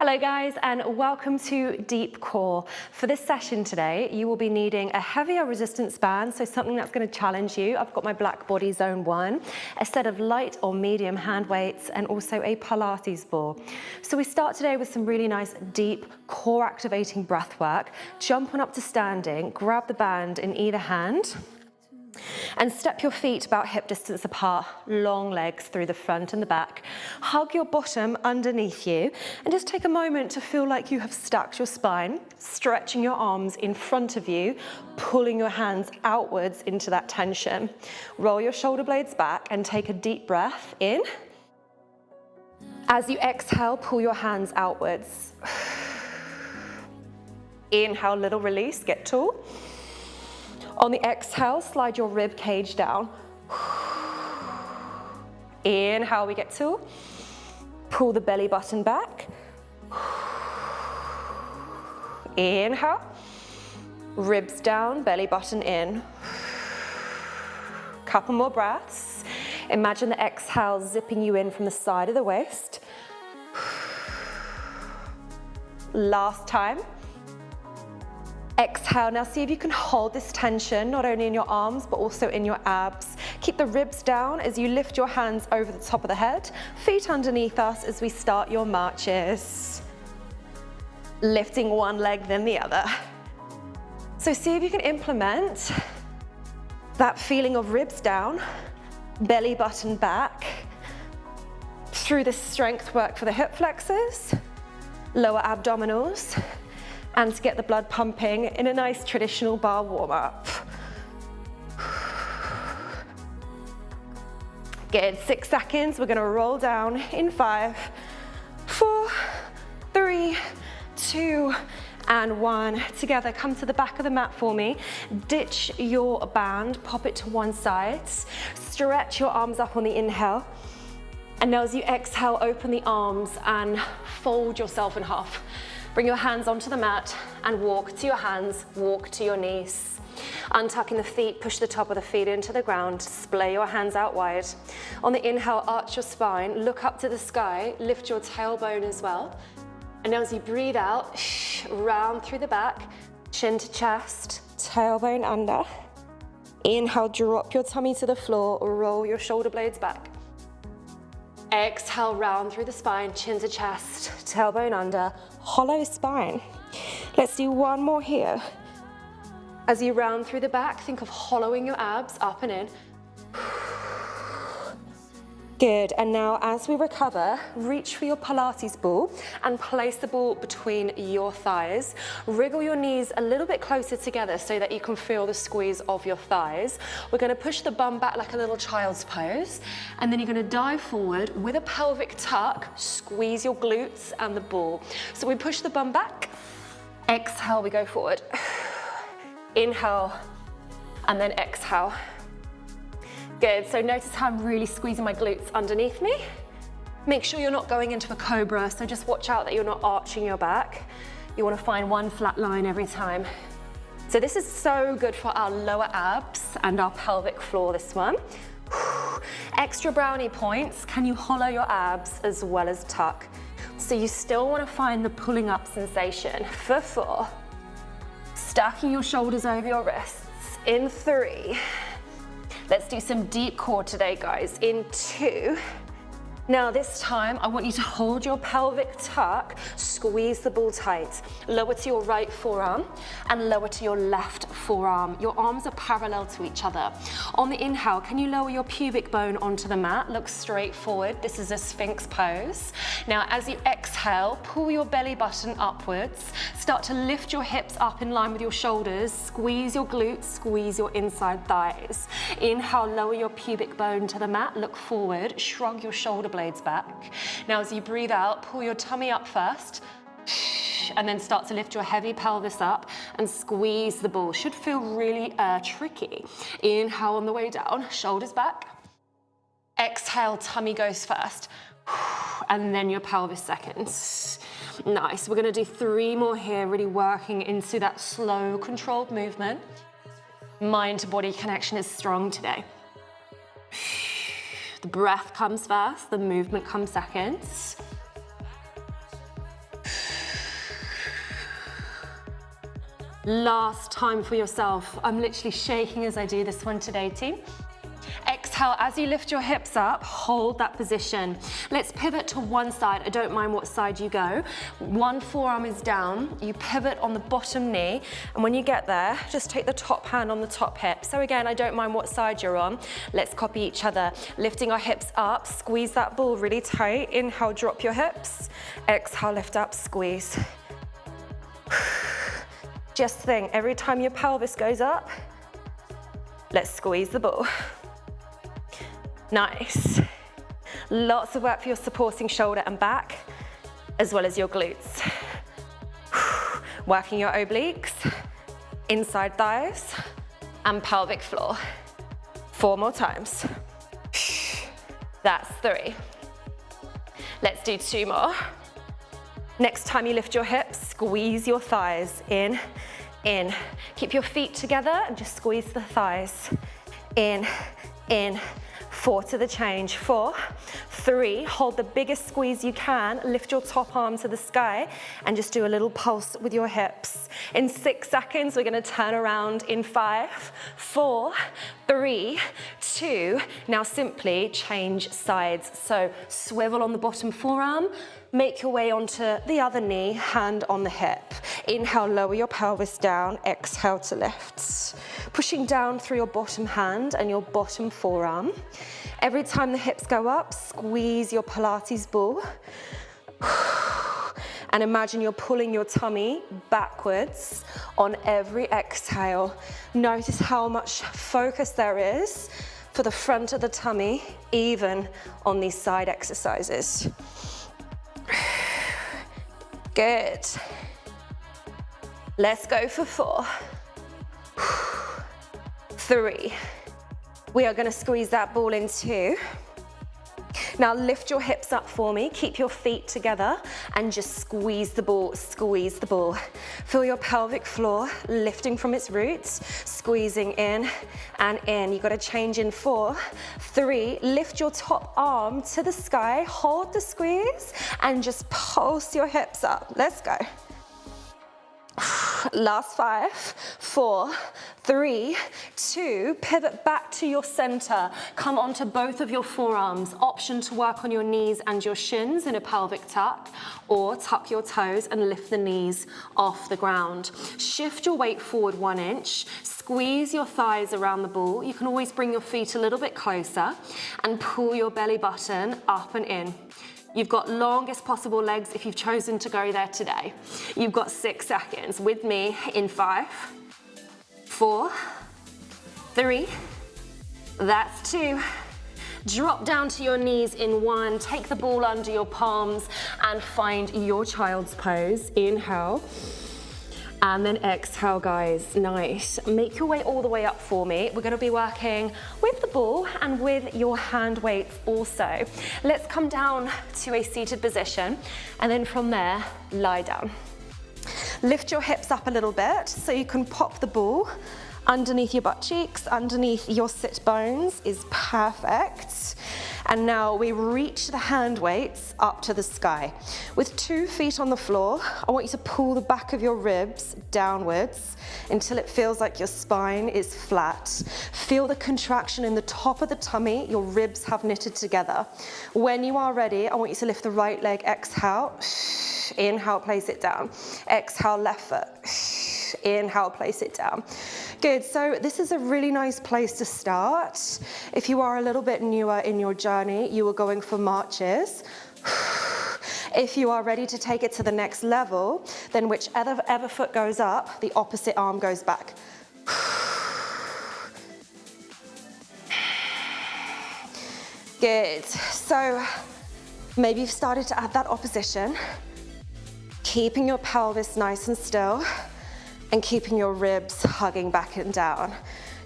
Hello guys, and welcome to Deep Core. For this session today, you will be needing a heavier resistance band, so something that's going to challenge you. I've got my black Body Zone 1, a set of light or medium hand weights, and also a Pilates ball. So we start today with some really nice deep core activating breath work. Jump on up to standing, grab the band in either hand, and step your feet about hip distance apart, long legs through the front and the back. Hug your bottom underneath you and just take a moment to feel like you have stacked your spine, stretching your arms in front of you, pulling your hands outwards into that tension. Roll your shoulder blades back and take a deep breath in. As you exhale, pull your hands outwards. Inhale, little release, get tall. On the exhale, slide your rib cage down. Inhale, we get tall. Pull the belly button back. Inhale. Ribs down, belly button in. Couple more breaths. Imagine the exhale zipping you in from the side of the waist. Last time. Exhale, now see if you can hold this tension, not only in your arms, but also in your abs. Keep the ribs down as you lift your hands over the top of the head, feet underneath us as we start your marches. Lifting one leg, then the other. So see if you can implement that feeling of ribs down, belly button back, through the strength work for the hip flexors, lower abdominals, and to get the blood pumping in a nice traditional bar warm-up. Good, 6 seconds. We're gonna roll down in 5, 4, 3, 2, and 1. Together, come to the back of the mat for me. Ditch your band, pop it to one side. Stretch your arms up on the inhale. And now as you exhale, open the arms and fold yourself in half. Bring your hands onto the mat and walk to your hands, walk to your knees. Untucking the feet, push the top of the feet into the ground, splay your hands out wide. On the inhale, arch your spine, look up to the sky, lift your tailbone as well. And now as you breathe out, round through the back, chin to chest, tailbone under. Inhale, drop your tummy to the floor, roll your shoulder blades back. Exhale, round through the spine, chin to chest, tailbone under, hollow spine. Let's do one more here. As you round through the back, think of hollowing your abs up and in. Good, and now as we recover, reach for your Pilates ball and place the ball between your thighs. Wriggle your knees a little bit closer together so that you can feel the squeeze of your thighs. We're gonna push the bum back like a little child's pose, and then you're gonna dive forward with a pelvic tuck, squeeze your glutes and the ball. So we push the bum back, exhale, we go forward. Inhale, and then exhale. Good, so notice how I'm really squeezing my glutes underneath me. Make sure you're not going into a cobra, so just watch out that you're not arching your back. You wanna find one flat line every time. So this is so good for our lower abs and our pelvic floor, this one. Extra brownie points, can you hollow your abs as well as tuck? So you still wanna find the pulling up sensation. For 4, stacking your shoulders over your wrists. In 3, let's do some deep core today, guys. In 2. Now this time, I want you to hold your pelvic tuck, squeeze the ball tight. Lower to your right forearm and lower to your left forearm. Your arms are parallel to each other. On the inhale, can you lower your pubic bone onto the mat? Look straight forward. This is a Sphinx pose. Now, as you exhale, pull your belly button upwards. Start to lift your hips up in line with your shoulders. Squeeze your glutes, squeeze your inside thighs. Inhale, lower your pubic bone to the mat. Look forward, shrug your shoulder blades back. Now as you breathe out, pull your tummy up first, and then start to lift your heavy pelvis up and squeeze the ball. Should feel really tricky. Inhale on the way down, shoulders back. Exhale, tummy goes first, and then your pelvis second. Nice, we're gonna do 3 more here, really working into that slow, controlled movement. Mind to body connection is strong today. The breath comes first, the movement comes second. Last time for yourself. I'm literally shaking as I do this one today, team. Exhale, as you lift your hips up, hold that position. Let's pivot to one side. I don't mind what side you go. One forearm is down, you pivot on the bottom knee, and when you get there, just take the top hand on the top hip. So again, I don't mind what side you're on. Let's copy each other. Lifting our hips up, squeeze that ball really tight. Inhale, drop your hips. Exhale, lift up, squeeze. Just think, every time your pelvis goes up, let's squeeze the ball. Nice. Lots of work for your supporting shoulder and back, as well as your glutes. Working your obliques, inside thighs, and pelvic floor. 4 more times. That's 3. Let's do 2 more. Next time you lift your hips, squeeze your thighs in, in. Keep your feet together and just squeeze the thighs. In, in. 4 to the change. 4, 3, hold the biggest squeeze you can, lift your top arm to the sky, and just do a little pulse with your hips. In 6 seconds, we're gonna turn around in 5, 4, 3, 2. Now simply change sides. So swivel on the bottom forearm, make your way onto the other knee, hand on the hip. Inhale, lower your pelvis down, exhale to lift. Pushing down through your bottom hand and your bottom forearm. Every time the hips go up, squeeze your Pilates ball. And imagine you're pulling your tummy backwards on every exhale. Notice how much focus there is for the front of the tummy, even on these side exercises. Good. Let's go for 4, 3. We are gonna squeeze that ball in 2. Now lift your hips up for me, keep your feet together, and just squeeze the ball, squeeze the ball. Feel your pelvic floor lifting from its roots, squeezing in and in. You've got to change in 4, 3, lift your top arm to the sky, hold the squeeze, and just pulse your hips up. Let's go. Last 5, 4, 3, 2, pivot back to your center. Come onto both of your forearms. Option to work on your knees and your shins in a pelvic tuck, or tuck your toes and lift the knees off the ground. Shift your weight forward 1 inch. Squeeze your thighs around the ball. You can always bring your feet a little bit closer and pull your belly button up and in. You've got longest possible legs if you've chosen to go there today. You've got 6 seconds with me in 5, 4, 3, that's 2. Drop down to your knees in 1, take the ball under your palms and find your child's pose. Inhale. And then exhale, guys, nice. Make your way all the way up for me. We're gonna be working with the ball and with your hand weights also. Let's come down to a seated position, and then from there, lie down. Lift your hips up a little bit so you can pop the ball underneath your butt cheeks, underneath your sit bones is perfect. And now we reach the hand weights up to the sky. With 2 feet on the floor, I want you to pull the back of your ribs downwards until it feels like your spine is flat. Feel the contraction in the top of the tummy, your ribs have knitted together. When you are ready, I want you to lift the right leg, exhale. Inhale, place it down. Exhale, left foot. Inhale, place it down. Good, so this is a really nice place to start. If you are a little bit newer in your journey, you are going for marches. If you are ready to take it to the next level, then whichever foot goes up, the opposite arm goes back. Good, so maybe you've started to add that opposition, keeping your pelvis nice and still, and keeping your ribs hugging back and down.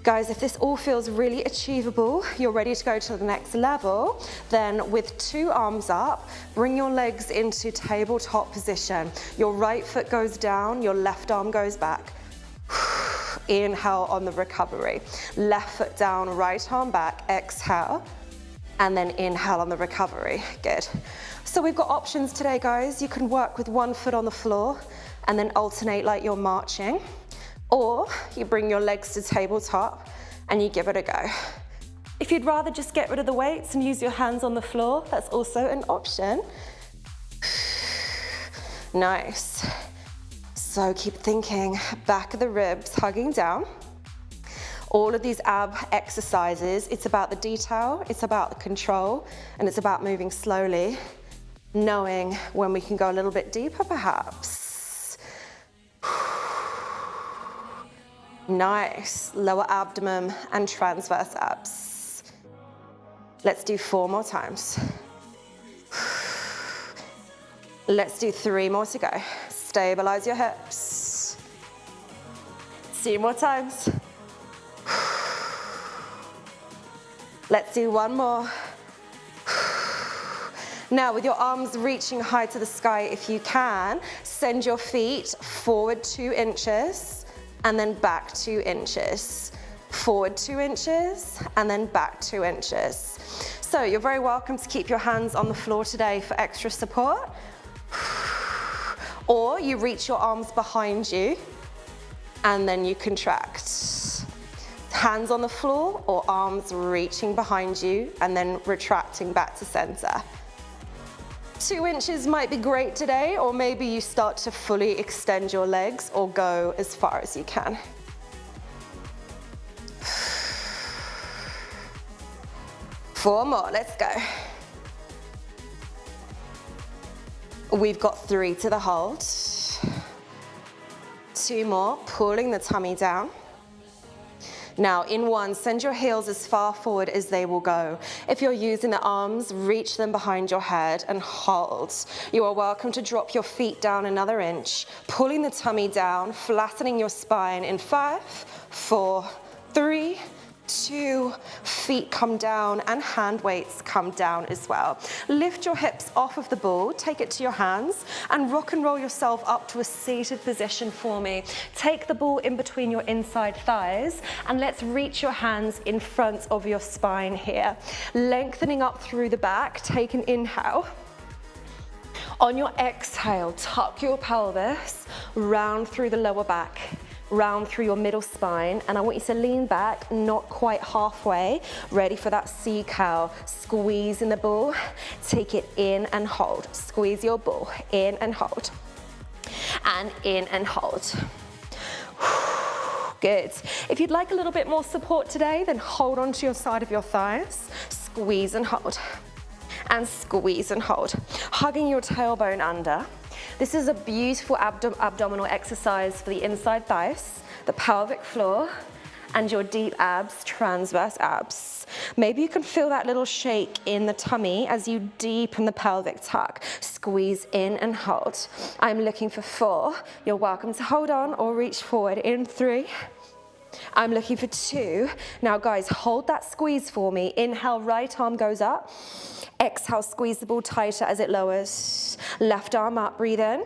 Guys, if this all feels really achievable, you're ready to go to the next level, then with 2 arms up, bring your legs into tabletop position. Your right foot goes down, your left arm goes back. Inhale on the recovery. Left foot down, right arm back, exhale, and then inhale on the recovery. Good. So we've got options today, guys. You can work with 1 foot on the floor and then alternate like you're marching. Or you bring your legs to tabletop and you give it a go. If you'd rather just get rid of the weights and use your hands on the floor, that's also an option. Nice. So keep thinking, back of the ribs, hugging down. All of these ab exercises, it's about the detail, it's about the control, and it's about moving slowly, knowing when we can go a little bit deeper perhaps. Nice, lower abdomen and transverse abs. Let's do 4 more times. Let's do 3 more to go. Stabilize your hips. 2 more times. Let's do 1 more. Now with your arms reaching high to the sky, if you can, send your feet forward 2 inches and then back 2 inches. Forward 2 inches and then back 2 inches. So you're very welcome to keep your hands on the floor today for extra support. Or you reach your arms behind you and then you contract. Hands on the floor or arms reaching behind you and then retracting back to center. 2 inches might be great today, or maybe you start to fully extend your legs or go as far as you can. Four more, let's go. We've got 3 to the hold. 2 more, pulling the tummy down. Now in 1, send your heels as far forward as they will go. If you're using the arms, reach them behind your head and hold. You are welcome to drop your feet down another inch, pulling the tummy down, flattening your spine in 5, 4, 3, 2, feet come down and hand weights come down as well. Lift your hips off of the ball, take it to your hands and rock and roll yourself up to a seated position for me. Take the ball in between your inside thighs and let's reach your hands in front of your spine here. Lengthening up through the back, take an inhale. On your exhale, tuck your pelvis, round through the lower back. Round through your middle spine, and I want you to lean back, not quite halfway, ready for that C-cow. Squeeze in the ball, take it in and hold. Squeeze your ball, in and hold. And in and hold. Good. If you'd like a little bit more support today, then hold on to your side of your thighs, squeeze and hold. And squeeze and hold. Hugging your tailbone under. This is a beautiful abdominal exercise for the inside thighs, the pelvic floor, and your deep abs, transverse abs. Maybe you can feel that little shake in the tummy as you deepen the pelvic tuck. Squeeze in and hold. I'm looking for 4. You're welcome to hold on or reach forward in 3. I'm looking for 2. Now guys, hold that squeeze for me. Inhale, right arm goes up. Exhale, squeeze the ball tighter as it lowers. Left arm up, breathe in.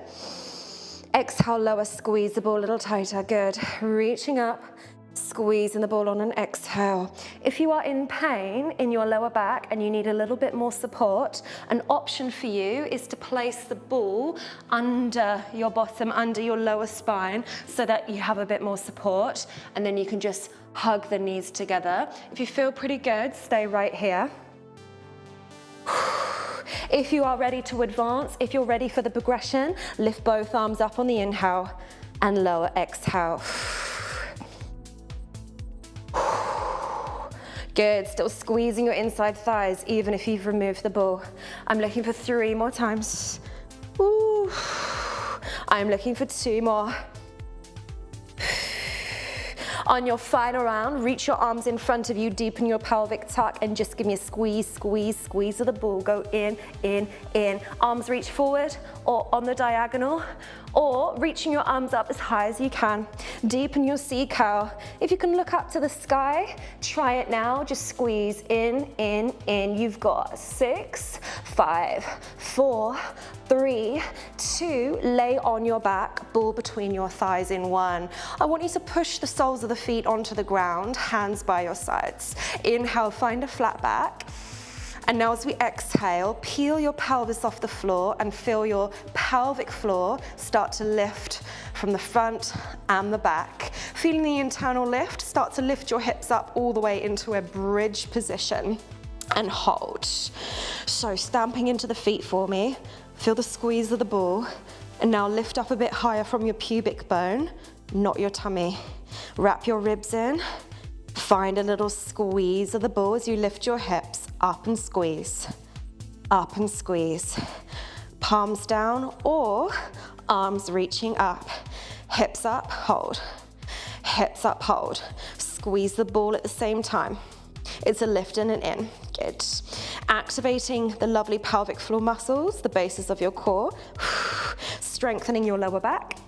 Exhale, lower, squeeze the ball a little tighter. Good. Reaching up, squeezing the ball on an exhale. If you are in pain in your lower back and you need a little bit more support, an option for you is to place the ball under your bottom, under your lower spine, so that you have a bit more support, and then you can just hug the knees together. If you feel pretty good, stay right here. If you are ready to advance, if you're ready for the progression, lift both arms up on the inhale and lower exhale. Good, still squeezing your inside thighs even if you've removed the ball. I'm looking for 3 more times. Ooh. I'm looking for 2 more. On your final round, reach your arms in front of you, deepen your pelvic tuck, and just give me a squeeze, squeeze, squeeze of the ball. Go in, in, in. Arms reach forward or on the diagonal, or reaching your arms up as high as you can. Deepen your C-cow. If you can look up to the sky, try it now. Just squeeze in, in, in. You've got 6, 5, 4, 3, 2, lay on your back, ball between your thighs in 1. I want you to push the soles of the feet onto the ground, hands by your sides. Inhale, find a flat back. And now as we exhale, peel your pelvis off the floor and feel your pelvic floor start to lift from the front and the back. Feeling the internal lift, start to lift your hips up all the way into a bridge position and hold. So stamping into the feet for me, feel the squeeze of the ball, and now lift up a bit higher from your pubic bone, not your tummy. Wrap your ribs in, find a little squeeze of the ball as you lift your hips up and squeeze, up and squeeze. Palms down or arms reaching up. Hips up, hold. Hips up, hold. Squeeze the ball at the same time. It's a lift in and in. Good. Activating the lovely pelvic floor muscles, the bases of your core. Strengthening your lower back.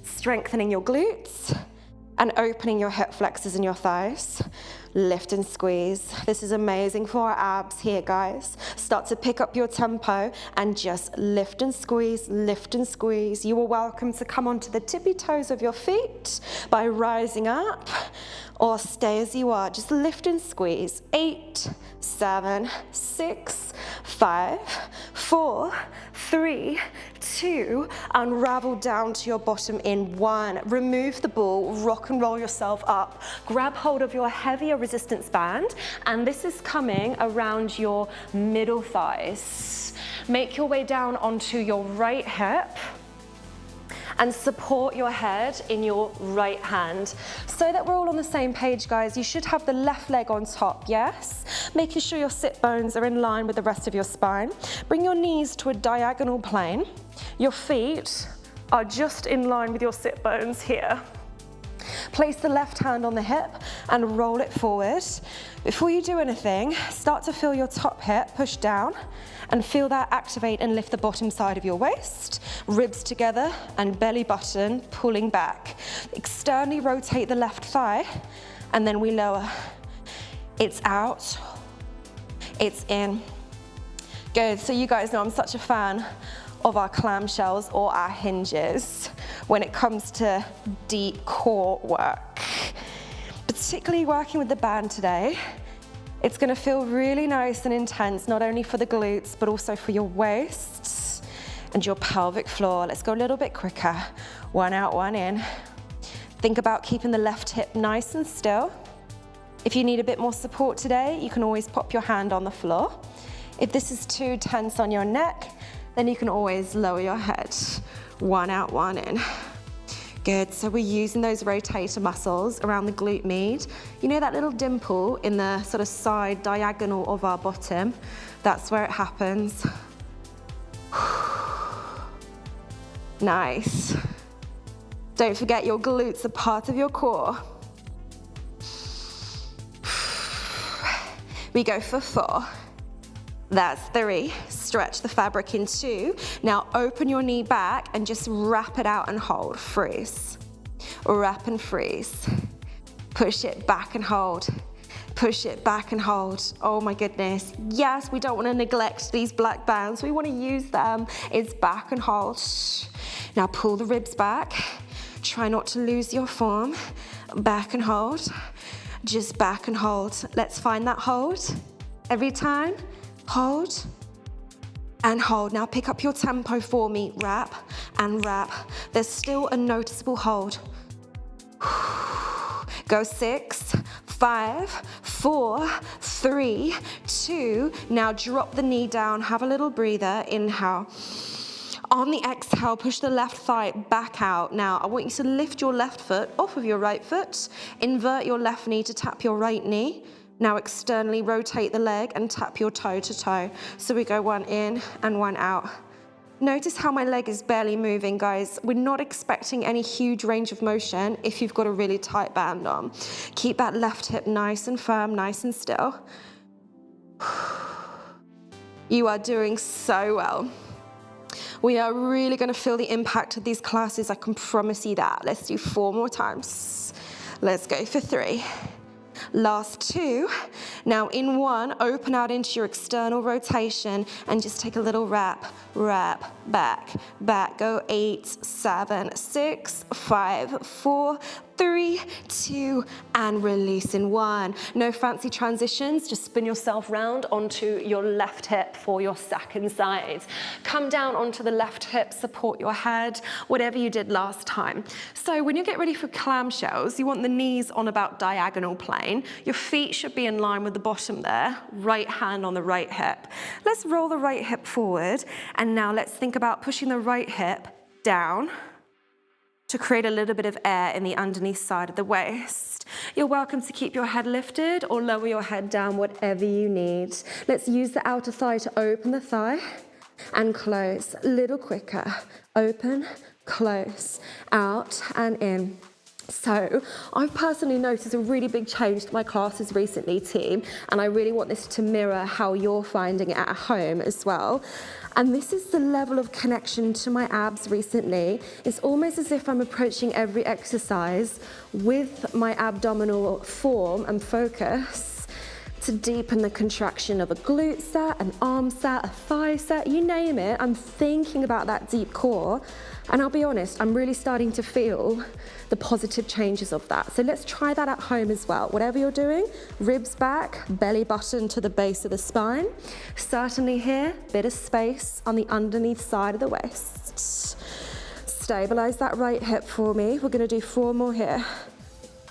Strengthening your glutes. And opening your hip flexors and your thighs. Lift and squeeze. This is amazing for our abs here, guys. Start to pick up your tempo and just lift and squeeze, lift and squeeze. You are welcome to come onto the tippy toes of your feet by rising up, or stay as you are. Just lift and squeeze. 8, 7, 6, 5, 4, 3, 2, unravel down to your bottom in 1. Remove the ball, rock and roll yourself up. Grab hold of your heavier resistance band, and this is coming around your middle thighs. Make your way down onto your right hip and support your head in your right hand. So that we're all on the same page, guys, you should have the left leg on top, yes? Making sure your sit bones are in line with the rest of your spine. Bring your knees to a diagonal plane. Your feet are just in line with your sit bones here. Place the left hand on the hip and roll it forward. Before you do anything, start to feel your top hip push down and feel that activate and lift the bottom side of your waist. Ribs together and belly button pulling back. Externally rotate the left thigh and then we lower. It's out, it's in. Good, so you guys know I'm such a fan of our clamshells or our hinges when it comes to deep core work. Particularly working with the band today, it's gonna feel really nice and intense, not only for the glutes, but also for your waist and your pelvic floor. Let's go a little bit quicker. 1 out, 1 in. Think about keeping the left hip nice and still. If you need a bit more support today, you can always pop your hand on the floor. If this is too tense on your neck, then you can always lower your head. 1 out, 1 in. Good, so we're using those rotator muscles around the glute med. You know that little dimple in the sort of side diagonal of our bottom? That's where it happens. Nice. Don't forget your glutes are part of your core. We go for 4. That's 3. Stretch the fabric in 2. Now open your knee back and just wrap it out and hold. Freeze. Wrap and freeze. Push it back and hold. Push it back and hold. Oh my goodness. Yes, we don't want to neglect these black bands. We want to use them. It's back and hold. Now pull the ribs back. Try not to lose your form. Back and hold. Just back and hold. Let's find that hold. Every time. Hold and hold. Now pick up your tempo for me. Wrap and wrap. There's still a noticeable hold. Go 6, 5, 4, 3, 2. Now drop the knee down. Have a little breather. Inhale. On the exhale, push the left thigh back out. Now, I want you to lift your left foot off of your right foot. Invert your left knee to tap your right knee. Now externally rotate the leg and tap your toe to toe. So we go 1 in and 1 out. Notice how my leg is barely moving, guys. We're not expecting any huge range of motion if you've got a really tight band on. Keep that left hip nice and firm, nice and still. You are doing so well. We are really gonna feel the impact of these classes, I can promise you that. Let's do 4 more times. Let's go for 3. Last 2. Now in 1, open out into your external rotation and just take a little wrap, wrap, back, back. Go 8, 7, 6, 5, 4, 3, 2, and release in 1. No fancy transitions, just spin yourself round onto your left hip for your second side. Come down onto the left hip, support your head, whatever you did last time. So when you get ready for clamshells, you want the knees on about diagonal plane. Your feet should be in line with the bottom there, right hand on the right hip. Let's roll the right hip forward, and now let's think about pushing the right hip down to create a little bit of air in the underneath side of the waist. You're welcome to keep your head lifted or lower your head down, whatever you need. Let's use the outer thigh to open the thigh and close. A little quicker. Open, close, out and in. So I've personally noticed a really big change to my classes recently, team, and I really want this to mirror how you're finding it at home as well. And this is the level of connection to my abs recently. It's almost as if I'm approaching every exercise with my abdominal form and focus to deepen the contraction of a glute set, an arm set, a thigh set, you name it. I'm thinking about that deep core. And I'll be honest, I'm really starting to feel the positive changes of that. So let's try that at home as well. Whatever you're doing, ribs back, belly button to the base of the spine. Certainly here, bit of space on the underneath side of the waist. Stabilize that right hip for me. We're gonna do 4 more here.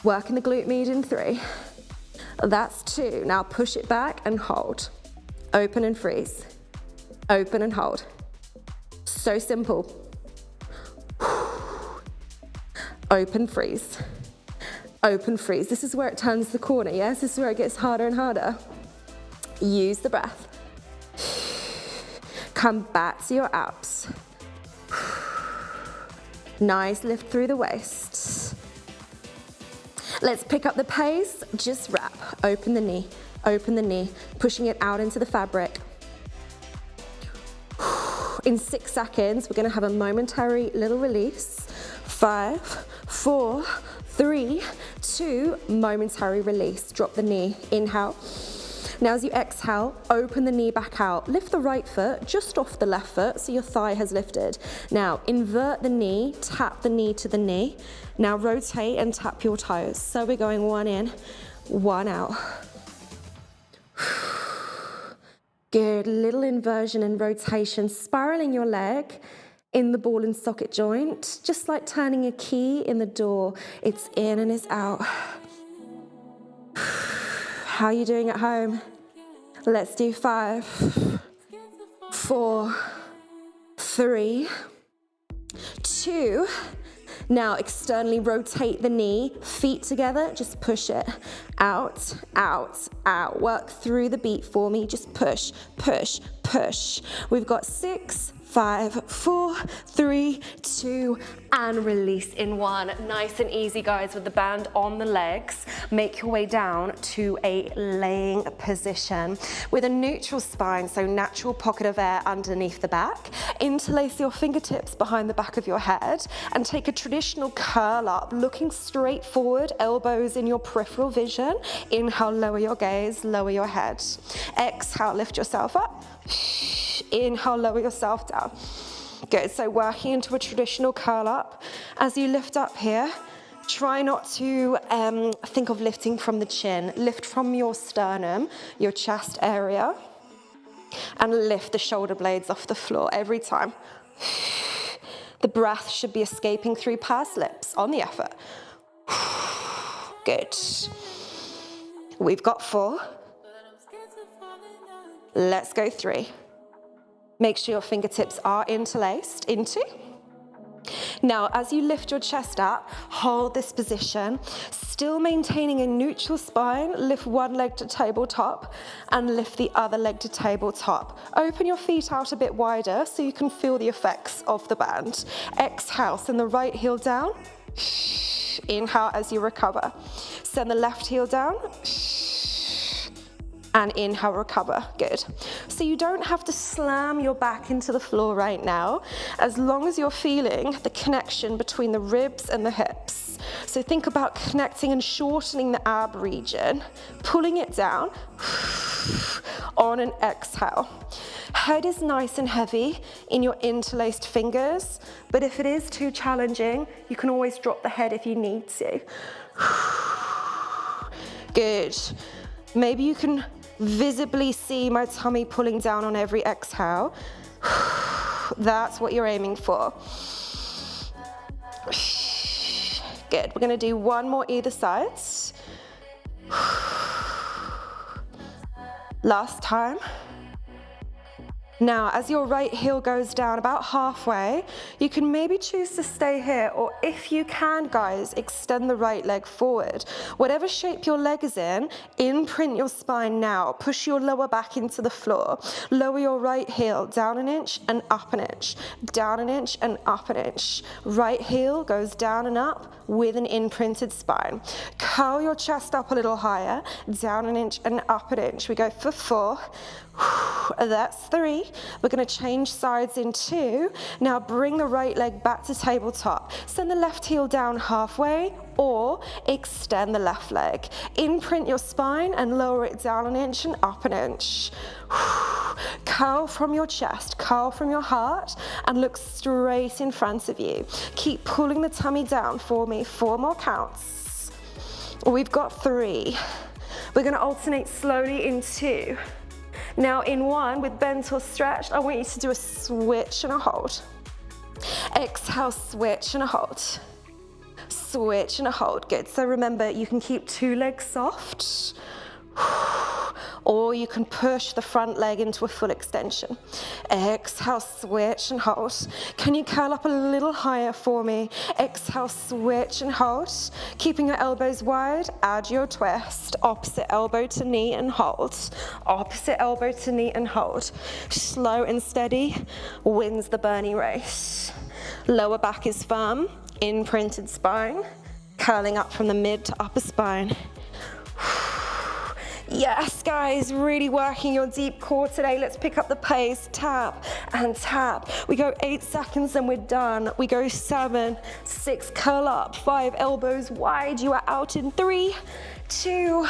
Working the glute med in 3. That's 2. Now push it back and hold. Open and freeze. Open and hold. So simple. Open, freeze. Open, freeze. This is where it turns the corner, yes? This is where it gets harder and harder. Use the breath. Come back to your abs. Nice lift through the waist. Let's pick up the pace. Just wrap. Open the knee, pushing it out into the fabric. In 6 seconds, we're gonna have a momentary little release. 5, 4, 3, 2, momentary release. Drop the knee, inhale. Now as you exhale, open the knee back out. Lift the right foot just off the left foot so your thigh has lifted. Now invert the knee, tap the knee to the knee. Now rotate and tap your toes. So we're going 1 in, 1 out. Good, little inversion and rotation, spiraling your leg in the ball and socket joint, just like turning a key in the door. It's in and it's out. How are you doing at home? Let's do 5, 4, 3, 2. Now externally rotate the knee, feet together, just push it. Out, out, out. Work through the beat for me, just push, push, push. We've got 6, 5, 4, 3, 2, and release in 1. Nice and easy, guys, with the band on the legs. Make your way down to a laying position with a neutral spine, so natural pocket of air underneath the back. Interlace your fingertips behind the back of your head and take a traditional curl up, looking straight forward, elbows in your peripheral vision. Inhale, lower your gaze, lower your head. Exhale, lift yourself up. Inhale, lower yourself down. Good, so working into a traditional curl up. As you lift up here, try not to think of lifting from the chin. Lift from your sternum, your chest area, and lift the shoulder blades off the floor every time. The breath should be escaping through pursed lips on the effort. Good. We've got 4. Let's go 3. Make sure your fingertips are interlaced into. Now, as you lift your chest up, hold this position, still maintaining a neutral spine. Lift one leg to tabletop and lift the other leg to tabletop. Open your feet out a bit wider so you can feel the effects of the band. Exhale, send the right heel down. Inhale as you recover. Send the left heel down. And inhale, recover. Good. So you don't have to slam your back into the floor right now, as long as you're feeling the connection between the ribs and the hips. So think about connecting and shortening the ab region, pulling it down On an exhale, head is nice and heavy in your interlaced fingers, but if it is too challenging, you can always drop the head if you need to. Good. Maybe you can visibly see my tummy pulling down on every exhale. That's what you're aiming for. Good. We're gonna do one more either side. Last time. Now, as your right heel goes down about halfway, you can maybe choose to stay here, or if you can, guys, extend the right leg forward. Whatever shape your leg is in, imprint your spine now. Push your lower back into the floor. Lower your right heel down an inch and up an inch. Down an inch and up an inch. Right heel goes down and up with an imprinted spine. Curl your chest up a little higher. Down an inch and up an inch. We go for 4. That's 3. We're going to change sides in 2. Now bring the right leg back to tabletop. Send the left heel down halfway or extend the left leg. Imprint your spine and lower it down an inch and up an inch. Curl from your chest, curl from your heart, and look straight in front of you. Keep pulling the tummy down for me. 4 more counts. We've got 3. We're going to alternate slowly in 2. Now in 1, with bent or stretched, I want you to do a switch and a hold. Exhale, switch and a hold. Switch and a hold, good. So remember, you can keep 2 legs soft, or you can push the front leg into a full extension. Exhale, switch and hold. Can you curl up a little higher for me? Exhale, switch and hold. Keeping your elbows wide, add your twist. Opposite elbow to knee and hold. Opposite elbow to knee and hold. Slow and steady wins the Bernie race. Lower back is firm, imprinted spine, curling up from the mid to upper spine. Yes, guys, really working your deep core today. Let's pick up the pace. Tap and tap. We go 8 seconds and we're done. We go 7, 6, curl up, 5, elbows wide. You are out in 3, 2,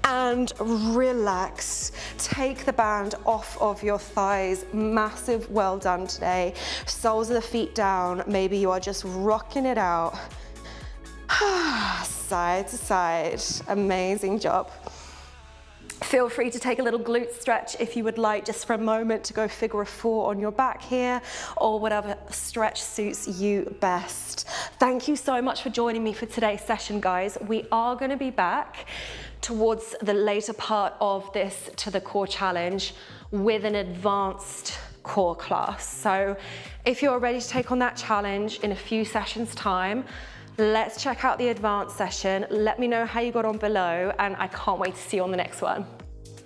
and relax. Take the band off of your thighs. Massive well done today. Soles of the feet down. Maybe you are just rocking it out. Side to side. Amazing job. Feel free to take a little glute stretch if you would like, just for a moment, to go figure a 4 on your back here, or whatever stretch suits you best. Thank you so much for joining me for today's session, guys. We are going to be back towards the later part of this To The Core challenge with an advanced core class. So if you're ready to take on that challenge in a few sessions' time, let's check out the advanced session. Let me know how you got on below, and I can't wait to see you on the next one.